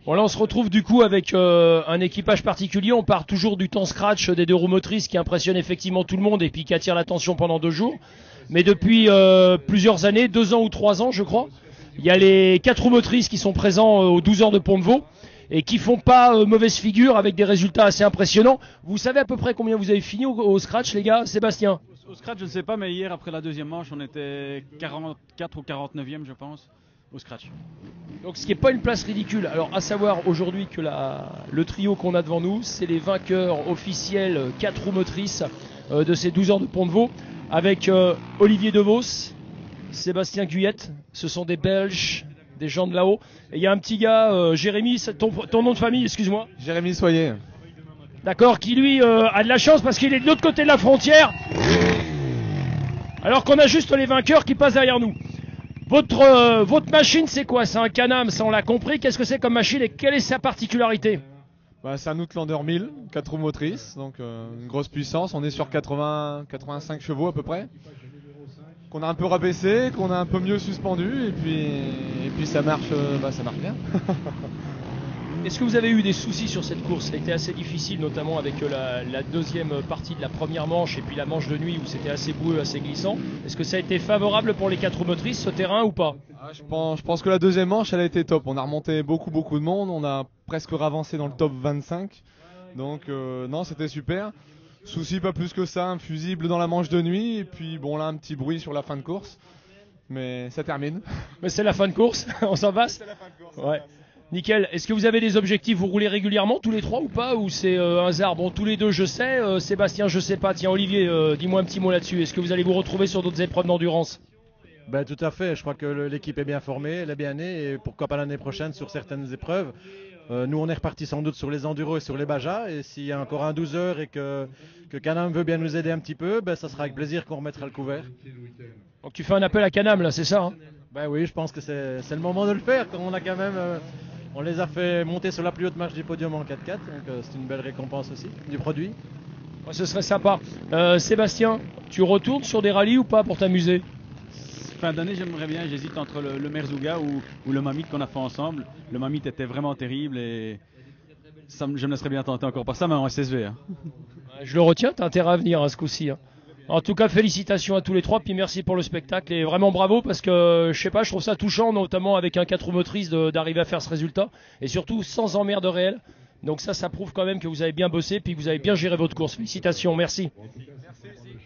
Bon là on se retrouve du coup avec un équipage particulier, on part toujours du temps scratch des 2 roues motrices qui impressionne effectivement tout le monde et puis qui attire l'attention pendant 2 jours. Mais depuis plusieurs années, 2 ans ou 3 ans je crois, il y a les 4 roues motrices qui sont présents aux 12 heures de Pont de Vaux et qui font pas mauvaise figure avec des résultats assez impressionnants. Vous savez à peu près combien vous avez fini au scratch les gars, Sébastien? Au scratch je ne sais pas, mais hier après la deuxième manche on était 44 ou 49e je pense au scratch. Donc ce qui n'est pas une place ridicule. Alors à savoir aujourd'hui que le trio qu'on a devant nous, c'est les vainqueurs officiels 4 roues motrices de ces 12 heures de Pont de Vaux, avec Olivier Devos, Sébastien Guyette, ce sont des Belges, des gens de là-haut. Et il y a un petit gars, Jérémy, ton nom de famille, excuse-moi. Jérémy Soyer. D'accord, qui lui a de la chance parce qu'il est de l'autre côté de la frontière, alors qu'on a juste les vainqueurs qui passent derrière nous. Votre machine, c'est quoi? C'est un Can-Am, ça on l'a compris. Qu'est-ce que c'est comme machine et quelle est sa particularité? C'est un Outlander 1000, 4 roues motrices, donc une grosse puissance. On est sur 85 chevaux à peu près. Qu'on a un peu rabaissé, qu'on a un peu mieux suspendu, et puis ça marche bien. Est-ce que vous avez eu des soucis sur cette course? Ça a été assez difficile, notamment avec la deuxième partie de la première manche et puis la manche de nuit où c'était assez boueux, assez glissant. Est-ce que ça a été favorable pour les 4 roues motrices, ce terrain, ou pas? Je pense que la deuxième manche, elle a été top. On a remonté beaucoup de monde, on a presque ravancé dans le top 25. Donc non, c'était super. Souci pas plus que ça, un fusible dans la manche de nuit, et puis bon là un petit bruit sur la fin de course. Mais ça termine. Mais c'est la fin de course, on s'en passe. C'est la fin de course. Ouais. Nickel. Est-ce que vous avez des objectifs? Vous roulez régulièrement tous les 3 ou pas? Ou c'est un hasard? Bon, tous les 2 je sais. Sébastien je sais pas. Tiens Olivier, dis-moi un petit mot là-dessus. Est-ce que vous allez vous retrouver sur d'autres épreuves d'endurance? Tout à fait. Je crois que l'équipe est bien formée, elle est bien née. Et pourquoi pas l'année prochaine sur certaines épreuves. Nous on est reparti sans doute sur les enduros et sur les bajas. Et s'il y a encore un 12 heures et que Can-Am veut bien nous aider un petit peu, ça sera avec plaisir qu'on remettra le couvert. Donc tu fais un appel à Can-Am là, c'est ça hein? Oui, je pense que c'est le moment de le faire. On a quand même... On les a fait monter sur la plus haute marche du podium en 4x4, donc c'est une belle récompense aussi du produit. Ouais, ce serait sympa. Sébastien, tu retournes sur des rallyes ou pas pour t'amuser? Fin d'année j'aimerais bien, j'hésite entre le Merzouga ou le Mamit qu'on a fait ensemble. Le Mamit était vraiment terrible et je me laisserais bien tenter encore par ça, mais en SSV. Hein. Je le retiens, t'as intérêt à venir ce coup-ci. Hein. En tout cas, félicitations à tous les 3, puis merci pour le spectacle et vraiment bravo parce que je sais pas, je trouve ça touchant, notamment avec un 4 roues motrices d'arriver à faire ce résultat et surtout sans emmerde réelle. Donc ça prouve quand même que vous avez bien bossé puis que vous avez bien géré votre course. Félicitations, merci. Merci.